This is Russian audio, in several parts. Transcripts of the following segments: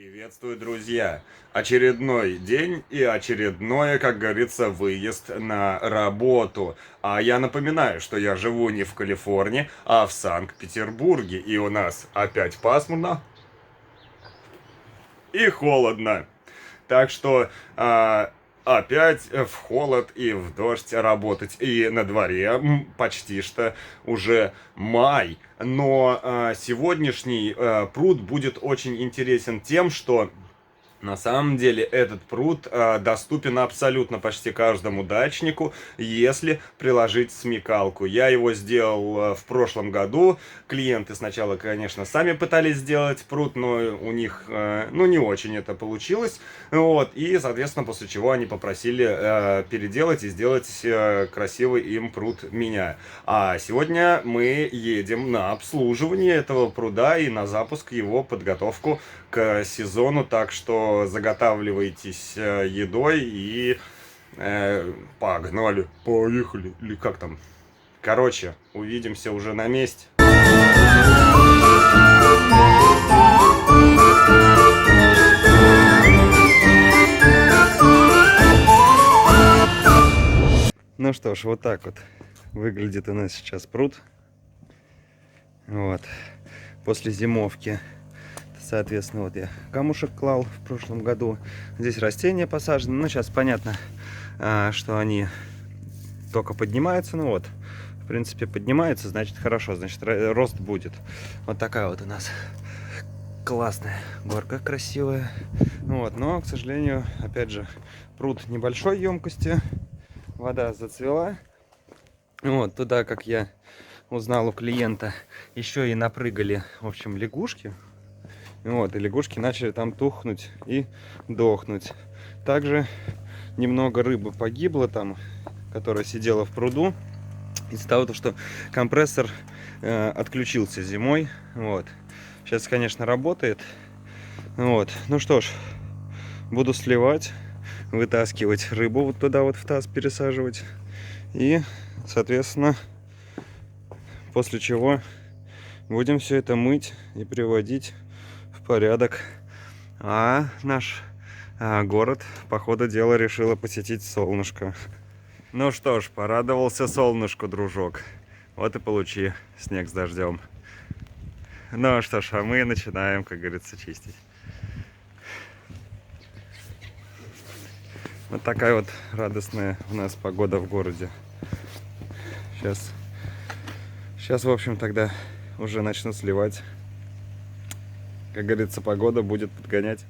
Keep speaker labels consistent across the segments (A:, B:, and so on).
A: Приветствую, друзья! Очередной день и очередное, как говорится, выезд на работу. А я напоминаю, что я живу не в Калифорнии, а в Санкт-Петербурге. И у нас опять пасмурно и холодно. Так что опять в холод и в дождь работать. И на дворе почти что уже май. Но сегодняшний пруд будет очень интересен тем, что на самом деле этот пруд доступен абсолютно почти каждому дачнику, если приложить смекалку. Я его сделал в прошлом году. Клиенты сначала, конечно, сами пытались сделать пруд, но у них, не очень это получилось. Вот, и, соответственно, после чего они попросили переделать и сделать красивый им пруд меня. А сегодня мы едем на обслуживание этого пруда и на запуск его, подготовку к сезону, так что заготавливайтесь едой и погнали, поехали, или как там. Короче, увидимся уже на месте. Ну что ж, вот так вот выглядит у нас сейчас пруд. Вот. После зимовки. Соответственно, вот я камушек клал в прошлом году. Здесь растения посажены. Ну, сейчас понятно, что они только поднимаются. Ну вот, в принципе, поднимаются, значит, хорошо. Значит, рост будет. Вот такая вот у нас классная горка, красивая. Вот, но, к сожалению, опять же, пруд небольшой емкости. Вода зацвела. Вот, туда, как я узнал у клиента, еще и напрыгали, в общем, лягушки. Вот, и лягушки начали там тухнуть и дохнуть. Также немного рыбы погибло там, которая сидела в пруду, из-за того, что компрессор отключился зимой. Вот. Сейчас, конечно, работает. Вот. Ну что ж, буду сливать, вытаскивать рыбу вот туда вот в таз пересаживать. И, соответственно, после чего будем все это мыть и приводить порядок. А наш город, по ходу дела, решила посетить солнышко. Ну что ж, порадовался солнышку, дружок. Вот и получи снег с дождем. Ну что ж, а мы начинаем, как говорится, чистить. Вот такая вот радостная у нас погода в городе. Сейчас, в общем, тогда уже начну сливать. Как говорится, погода будет подгонять.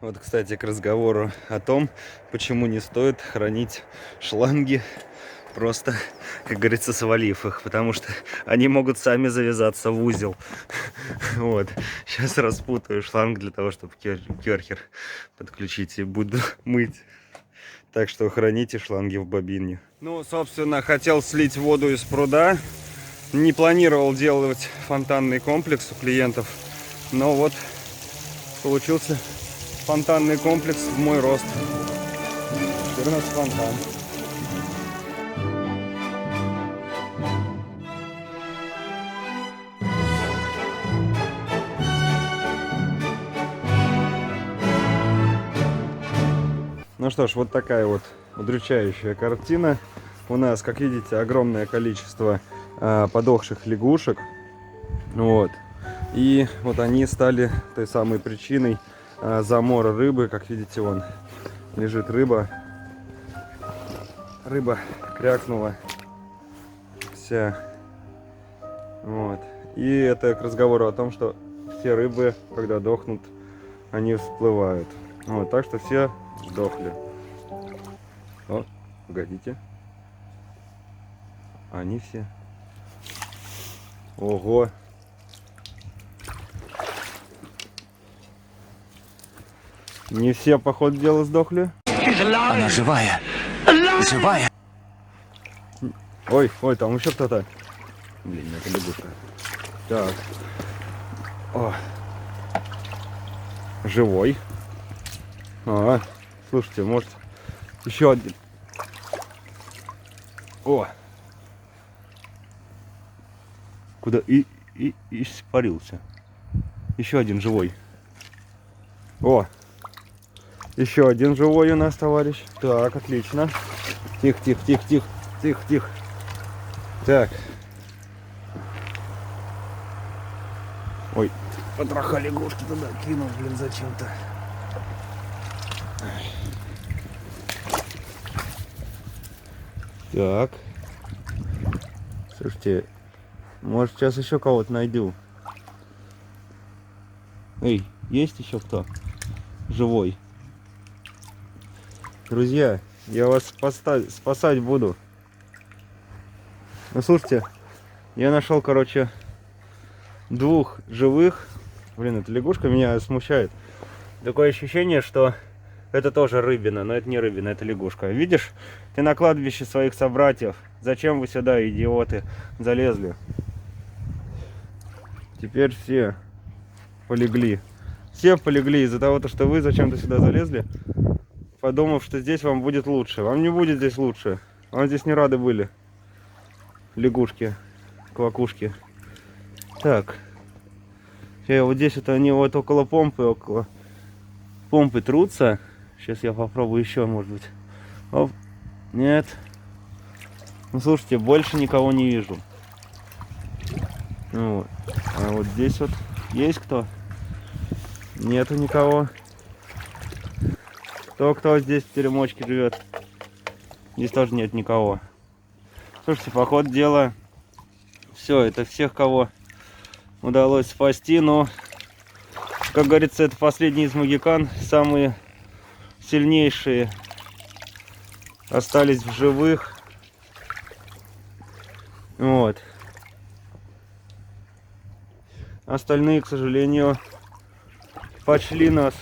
A: Вот, кстати, к разговору о том, почему не стоит хранить шланги, просто, как говорится, свалив их, потому что они могут сами завязаться в узел. Вот. Сейчас распутаю шланг для того, чтобы керхер подключить и буду мыть. Так что храните шланги в бобине. Ну, собственно, хотел слить воду из пруда. Не планировал делать фонтанный комплекс у клиентов, но вот получился фонтанный комплекс в мой рост. Теперь у нас фонтан. Ну что ж, вот такая вот удручающая картина. У нас, как видите, огромное количество подохших лягушек. Вот. И вот они стали той самой причиной замора рыбы. Как видите, вон лежит рыба. Рыба крякнула вся. Вот. И это к разговору о том, что все рыбы, когда дохнут, они всплывают. Вот. Так что все сдохли. О, погодите. Они все. Ого! Не все, по ходу дела, сдохли?
B: Она живая! Живая!
A: Ой, там еще кто-то. Блин, это лягушка. Так. О. Живой. Слушайте, может, еще один. О! Куда и испарился. Еще один живой. О, еще один живой у нас, товарищ. Так, отлично. Тихо, тихо, тихо, тихо, тихо, тихо. Так. Ой, потроха лягушки туда кинул, блин, зачем-то. Так. Слушайте, может сейчас еще кого-то найду. Эй, есть еще кто? Живой. Друзья, я вас спасать буду. Ну слушайте, я нашел, короче, 2 живых. Блин, эта лягушка меня смущает. Такое ощущение, что это тоже рыбина, но это не рыбина, это лягушка. Видишь, ты на кладбище своих собратьев. Зачем вы сюда, идиоты, залезли? Теперь все полегли. Все полегли из-за того, что вы зачем-то сюда залезли, подумав, что здесь вам будет лучше. Вам не будет здесь лучше. Вам здесь не рады были. Лягушки, квакушки. Так. Вот здесь вот они вот около помпы трутся. Сейчас я попробую еще, может быть. Оп. Нет. Ну слушайте, больше никого не вижу. Ну, вот. А вот здесь вот есть кто? Нету никого. Кто здесь в теремочке живет? Здесь тоже нет никого. Слушайте, по ходу дела, все, это всех, кого удалось спасти, но, как говорится, это последний из могикан, самые сильнейшие остались в живых. Вот. Остальные, к сожалению, почли нас.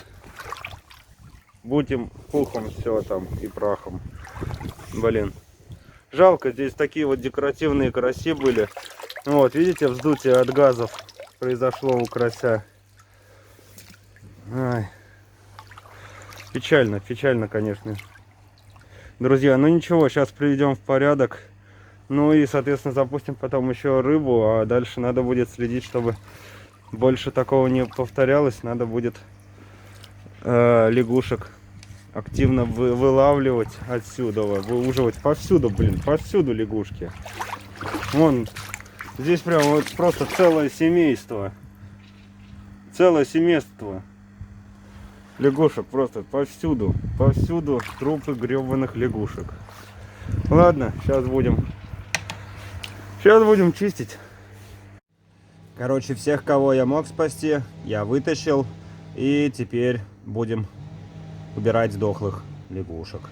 A: Будем пухом все там и прахом. Блин. Жалко, здесь такие вот декоративные караси были. Вот, видите, вздутие от газов произошло у карася. Ай. Печально, печально, конечно. Друзья, ну ничего, сейчас приведем в порядок. Ну и, соответственно, запустим потом еще рыбу. А дальше надо будет следить, чтобы больше такого не повторялось. Надо будет лягушек активно вылавливать отсюда, выуживать повсюду, блин, повсюду лягушки. Вон, здесь прям вот просто целое семейство. Целое семейство лягушек, просто повсюду. Повсюду трупы гребаных лягушек. Ладно, сейчас будем чистить. Короче, всех, кого я мог спасти, я вытащил. И теперь будем убирать дохлых лягушек.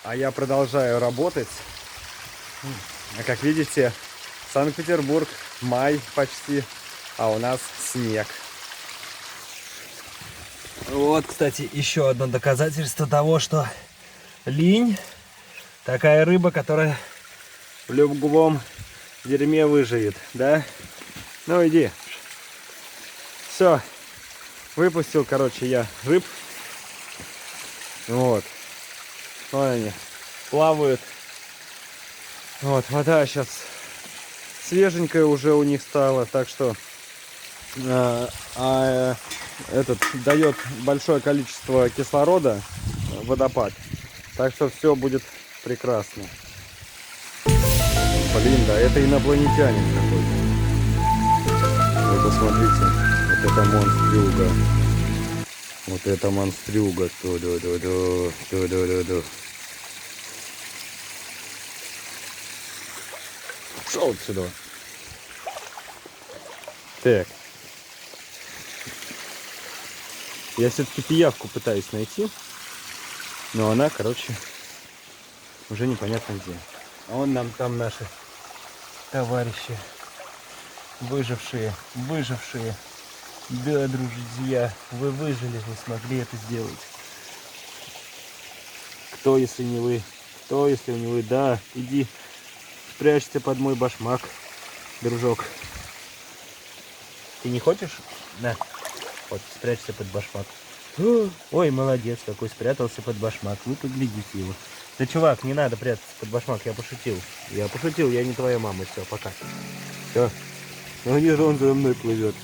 A: А я продолжаю работать. А как видите, Санкт-Петербург, май почти, а у нас снег. Вот, кстати, еще одно доказательство того, что линь такая рыба, которая в любом дерьме выживет, да? Ну иди. Все, выпустил, короче, я рыб. Вот. Вон они плавают. Вот, вода сейчас свеженькая уже у них стала, так что этот дает большое количество кислорода, водопад. Так что все будет прекрасно. Блин, да, это инопланетянин какой-то. Вы посмотрите, вот это монстрюга. Вот это монстрюга. Ту-ду-ду-ду. Шел отсюда. Так. Я все-таки пиявку пытаюсь найти. Но она, короче, уже непонятно где. А вон нам там наши товарищи. Выжившие. Да, друзья, вы выжили, вы смогли это сделать. Кто, если не вы? Кто, если не вы? Да, иди, спрячься под мой башмак, дружок. Ты не хочешь? На, вот, спрячься под башмак. Ой, молодец, какой спрятался под башмак. Вы поглядите его. Да, чувак, не надо прятаться под башмак, я пошутил. Я не твоя мама, все, пока. Все. Ну, не же он за мной плывет.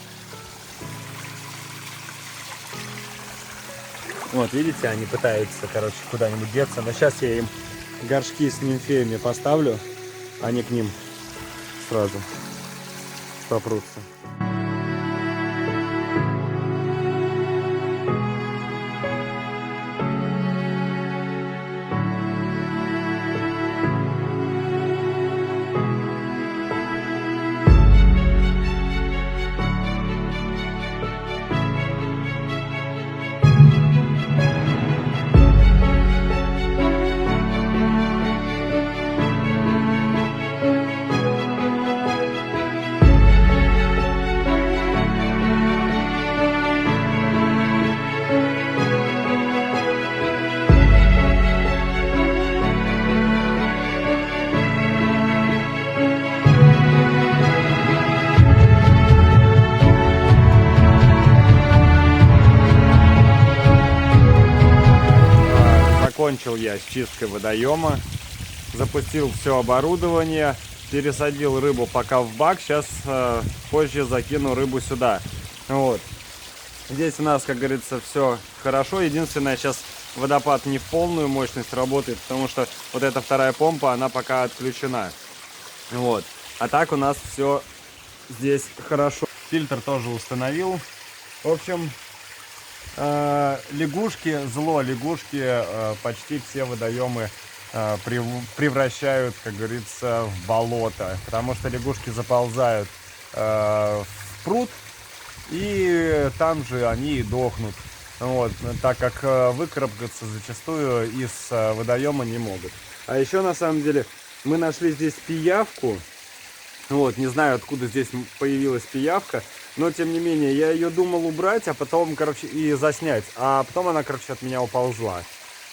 A: Вот, видите, они пытаются, короче, куда-нибудь деться. Но сейчас я им горшки с нимфеями поставлю. Они к ним сразу попрутся. Закончил я с чисткой водоема, запустил все оборудование, пересадил рыбу пока в бак, сейчас позже закину рыбу сюда. Вот. Здесь у нас, как говорится, все хорошо. Единственное, сейчас водопад не в полную мощность работает, потому что вот эта вторая помпа, она пока отключена. Вот. А так у нас все здесь хорошо. Фильтр тоже установил. В общем, лягушки, почти все водоемы превращают, как говорится, в болото, потому что лягушки заползают в пруд, и там же они и дохнут, вот, так как выкарабкаться зачастую из водоема не могут. А еще, на самом деле, мы нашли здесь пиявку. Вот, не знаю, откуда здесь появилась пиявка, но, тем не менее, я ее думал убрать, а потом, короче, и заснять. А потом она, короче, от меня уползла.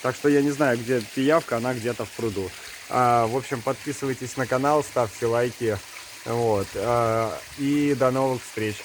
A: Так что я не знаю, где пиявка, она где-то в пруду. В общем, подписывайтесь на канал, ставьте лайки. Вот. И до новых встреч.